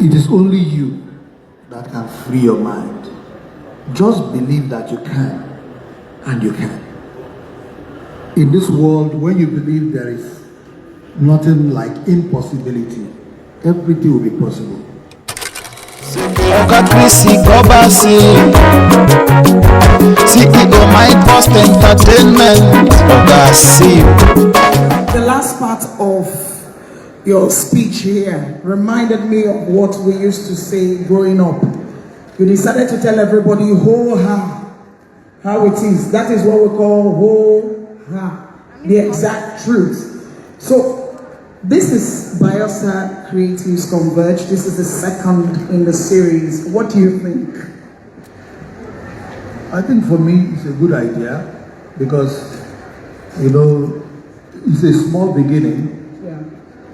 It is only you that can free your mind. Just believe that you can, and you can. In this world, when you believe there is nothing like impossibility, everything will be possible. CEO MindBurst Entertainment. The last part of your speech here reminded me of what we used to say growing up. You decided to tell everybody how it is. That is what we call the exact truth. So this is Bayelsa Creatives Converge. This is the second in the series. What do you think? I think for me it's a good idea because, you know, it's a small beginning.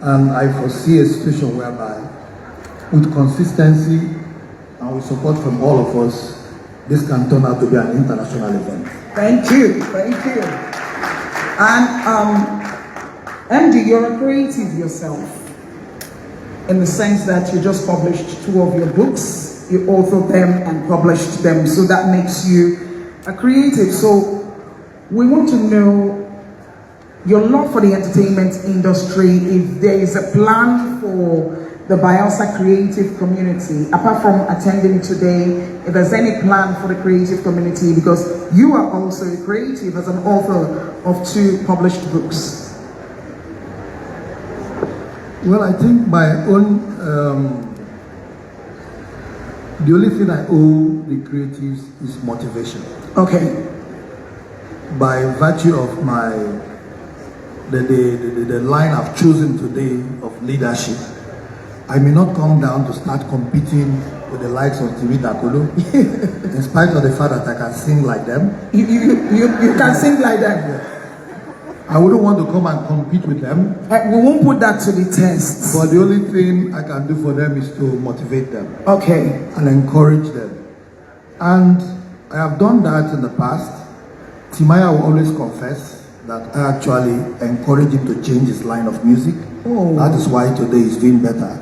And I foresee a situation whereby, with consistency and with support from all of us, this can turn out to be an international event. Thank you, thank you. And MD, you're a creative yourself, in the sense that you just published 2 of your books, you authored them and published them, so that makes you a creative. So we want to know your love for the entertainment industry, if there is a plan for the Bayelsa creative community, apart from attending today, if there's any plan for the creative community, because you are also a creative as an author of 2 published books. Well, I think my own, the only thing I owe the creatives is motivation. Okay. By virtue of my the line I've chosen today of leadership, I may not come down to start competing with the likes of innovator, in spite of the fact that I can sing like them. You can sing like them? I wouldn't want to come and compete with them. We won't put that to the test. But the only thing I can do for them is to motivate them. Okay. And encourage them. And I have done that in the past. Timaya will always confess that I actually encouraged him to change his line of music. Oh. That is why today he's doing better.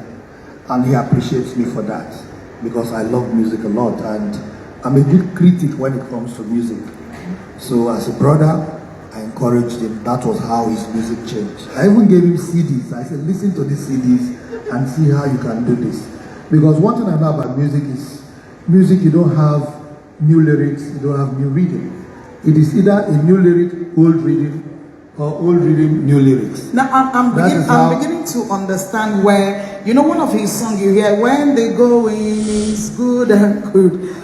And he appreciates me for that, because I love music a lot and I'm a good critic when it comes to music. So as a brother, I encouraged him. That was how his music changed. I even gave him CDs. I said, listen to these CDs and see how you can do this. Because one thing I know about music is, music, you don't have new lyrics, you don't have new reading. It is either a new lyric, old reading, or old reading, new lyrics. Now, I'm beginning to understand where, you know, one of his songs you hear, when they go in is good and good.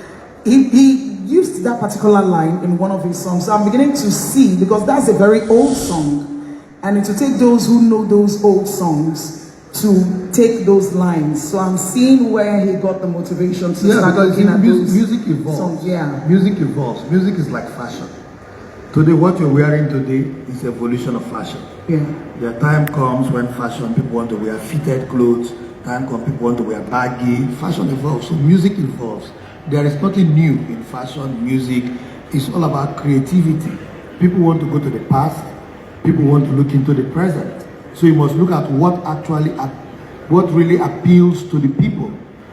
He used that particular line in one of his songs. So I'm beginning to see, because that's a very old song. And it will take those who know those old songs to take those lines. So I'm seeing where he got the motivation to start looking at music evolves. Songs. Yeah. Music evolves. Music is like fashion. Today, what you're wearing today is evolution of fashion. Yeah. The time comes when fashion, people want to wear fitted clothes. Time comes, people want to wear baggy. Fashion evolves. So music evolves. There is nothing new in fashion, music. It's all about creativity. People want to go to the past. People want to look into the present. So you must look at what really appeals to the people.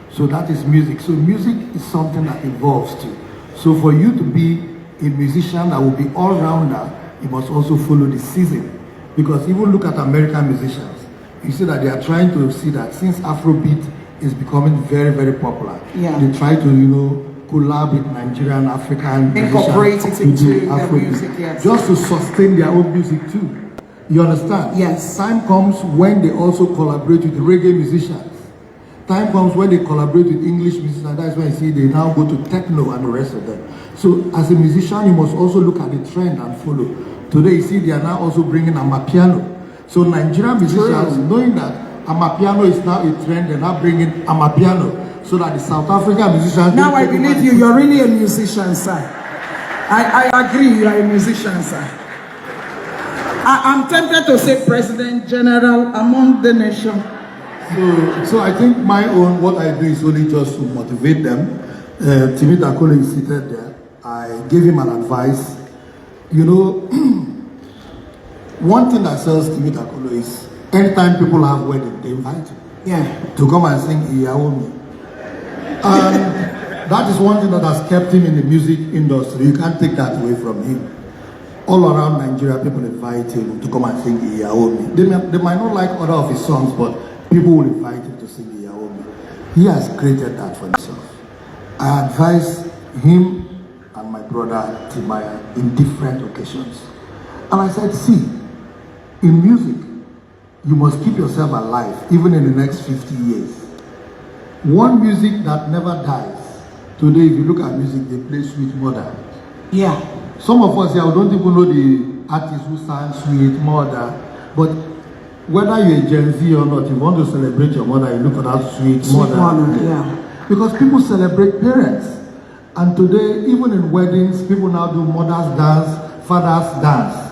So that is music. So music is something that evolves too. So for you to be a musician that will be all-rounder, you must also follow the season. Because even look at American musicians, you see that they are trying to see that since Afrobeat is becoming very, very popular, they try to, you know, collab with Nigerian, African incorporate it into their music, yes. Just to sustain their own music too. You understand? Yes. Time comes when they also collaborate with reggae musicians. Time comes when they collaborate with English musicians. That's why I see they now go to techno and the rest of them. So as a musician, you must also look at the trend and follow. Today, you see they are now also bringing amapiano. So Nigerian musicians, knowing that amapiano is now a trend, they're now bringing amapiano, so that the South African musicians... Now I believe you, you're really a musician, sir. I agree, you are a musician, sir. I'm tempted to say President General among the nation. So I think my own, what I do is only just to motivate them. Timmy Takolo is seated there. I gave him an advice. You know, one thing that sells Timmy Takolo is anytime people have wedding, they invite you. to come and sing Iyaomi. And that is one thing that has kept him in the music industry. You can't take that away from him. All around Nigeria, people invite him to come and sing Iyaomi. They might not like other of his songs, but people will invite him to sing Iyaomi. He has created that for himself. I advise him and my brother Timaya in different occasions. And I said, see, in music, you must keep yourself alive, even in the next 50 years. One music that never dies. Today, if you look at music, they play Sweet Mother. Yeah. Some of us here don't even know the artist who sang Sweet Mother. But whether you're a Gen Z or not, you want to celebrate your mother, you look at that Sweet Mother. Yeah. Because people celebrate parents. And today, even in weddings, people now do mother's dance, father's dance.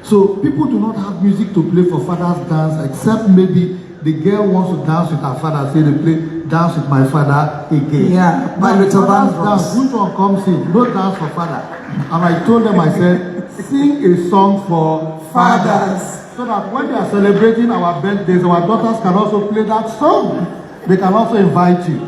So people do not have music to play for father's dance, except maybe the girl wants to dance with her father, say they play Dance with My Father again. Yeah, but father's dance, which one comes in? No dance for father. And I told them, I said, sing a song for fathers. So that when they are celebrating our birthdays, our daughters can also play that song. They can also invite you.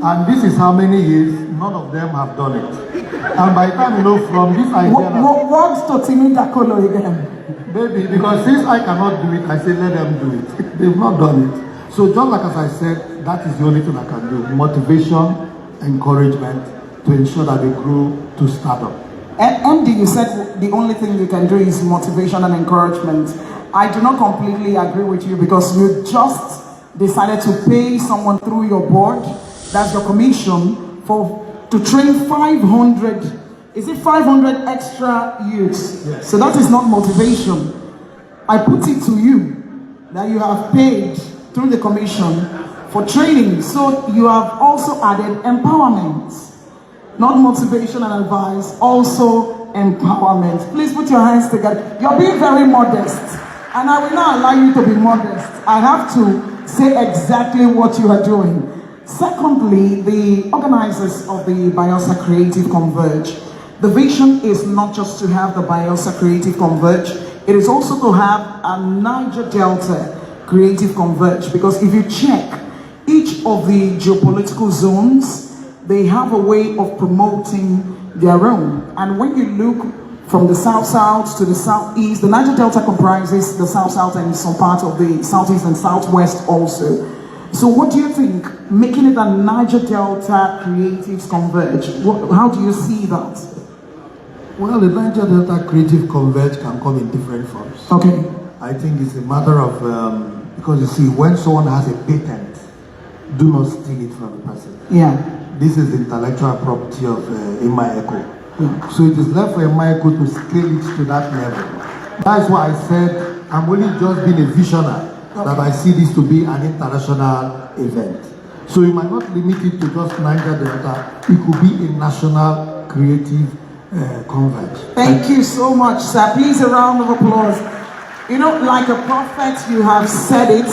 And this is how many years, none of them have done it. And by the time, you know, from this idea... What's to Timi Dakolo again? Maybe, because since I cannot do it, I say let them do it. They've not done it. So just like as I said, that is the only thing I can do. Motivation, encouragement, to ensure that they grow to stardom. Andy, you said the only thing you can do is motivation and encouragement. I do not completely agree with you because you just decided to pay someone through your board, that's your commission, to train 500, is it 500 extra youths? Yes. So that is not motivation. I put it to you that you have paid through the commission for training. So you have also added empowerment. Not motivation and advice, also empowerment. Please put your hands together. You're being very modest. And I will not allow you to be modest. I have to say exactly what you are doing. Secondly, the organizers of the Bayelsa Creative Converge, the vision is not just to have the Bayelsa Creative Converge, it is also to have a Niger Delta Creative Converge, because if you check each of the geopolitical zones, they have a way of promoting their own. And when you look from the south-south to the southeast, the Niger Delta comprises the south-south and some part of the southeast and southwest also. So what do you think, making it a Niger Delta Creatives Converge, how do you see that? Well, the Niger Delta Creative Converge can come in different forms. Okay. I think it's a matter of, because you see, when someone has a patent, do not steal it from the person. Yeah. This is the intellectual property of Echo. Yeah. So it is left for Echo to scale it to that level. That's why I said, I'm only just being a visionary, that I see this to be an international event. So you might not limit it to just Niger Delta, it could be a national creative converge. Thank you so much, sir. Please, a round of applause. You know, like a prophet, you have said it,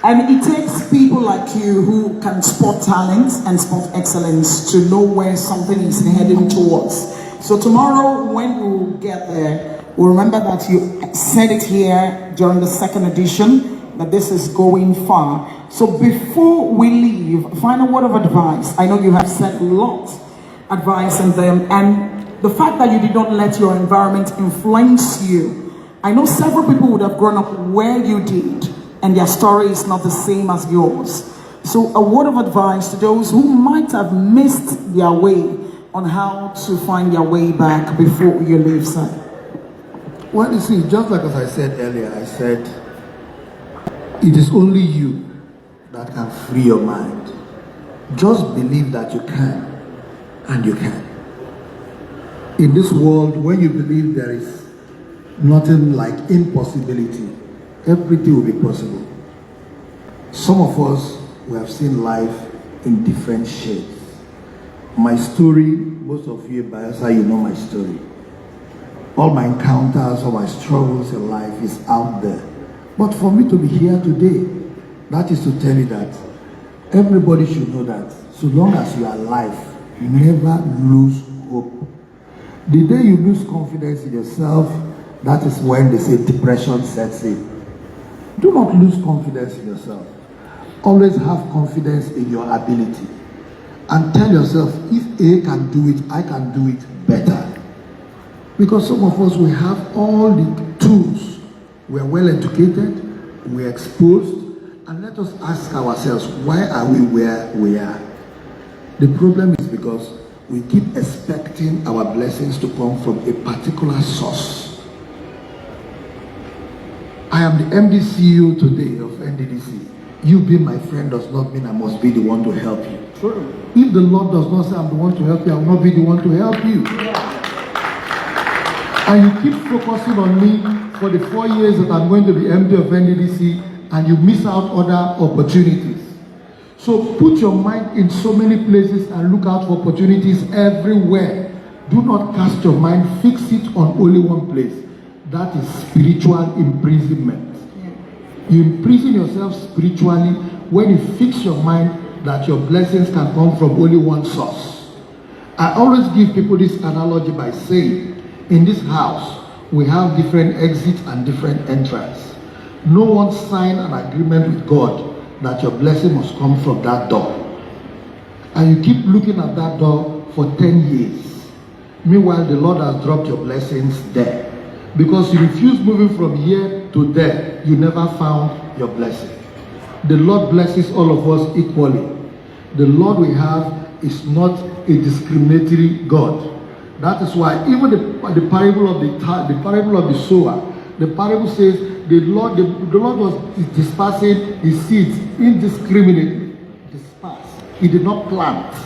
and it takes people like you who can spot talent and spot excellence to know where something is heading towards. So tomorrow, when we get there, we'll remember that you said it here during the second edition, that this is going far. So before we leave, final word of advice. I know you have said a lot of advice in them, and the fact that you did not let your environment influence you. I know several people would have grown up where you did, and their story is not the same as yours. So a word of advice to those who might have missed their way on how to find their way back before you leave, sir. Well, you see, just like as I said earlier, I said, it is only you that can free your mind. Just believe that you can, and you can. In this world, when you believe there is nothing like impossibility, everything will be possible. Some of us, we have seen life in different shades. My story, most of you in Bayelsa, you know my story. All my encounters, all my struggles in life is out there. But for me to be here today, that is to tell you that everybody should know that so long as you are alive, never lose hope. The day you lose confidence in yourself, that is when they say depression sets in. Do not lose confidence in yourself. Always have confidence in your ability. And tell yourself, if A can do it, I can do it better. Because some of us, we have all the tools. We're well educated, we're exposed, and let us ask ourselves, why are we where we are? The problem is because we keep expecting our blessings to come from a particular source. I am the MD CEO today of NDDC. You being my friend does not mean I must be the one to help you. True. If the Lord does not say I'm the one to help you, I will not be the one to help you. And you keep focusing on me for the 4 years that I'm going to be MD of NDDC, and you miss out other opportunities. So put your mind in so many places and look out for opportunities everywhere. Do not cast your mind, fix it on only one place. That is spiritual imprisonment. You imprison yourself spiritually when you fix your mind that your blessings can come from only one source. I always give people this analogy by saying, in this house, we have different exits and different entrances. No one signed an agreement with God that your blessing must come from that door. And you keep looking at that door for 10 years. Meanwhile, the Lord has dropped your blessings there. Because you refuse moving from here to there, you never found your blessing. The Lord blesses all of us equally. The Lord we have is not a discriminatory God. That is why even the parable of the sower, the parable says the Lord was dispersing his seeds indiscriminately. Dispersed. He did not plant.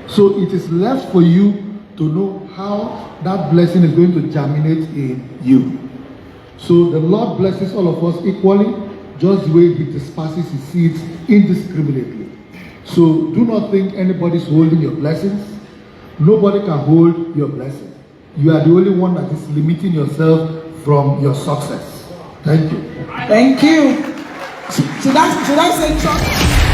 So it is left for you to know how that blessing is going to germinate in you. So the Lord blesses all of us equally, just the way he disperses his seeds indiscriminately. So do not think anybody's holding your blessings. Nobody can hold your blessing. You are the only one that is limiting yourself from your success. Thank you. Thank you. Should I say trust?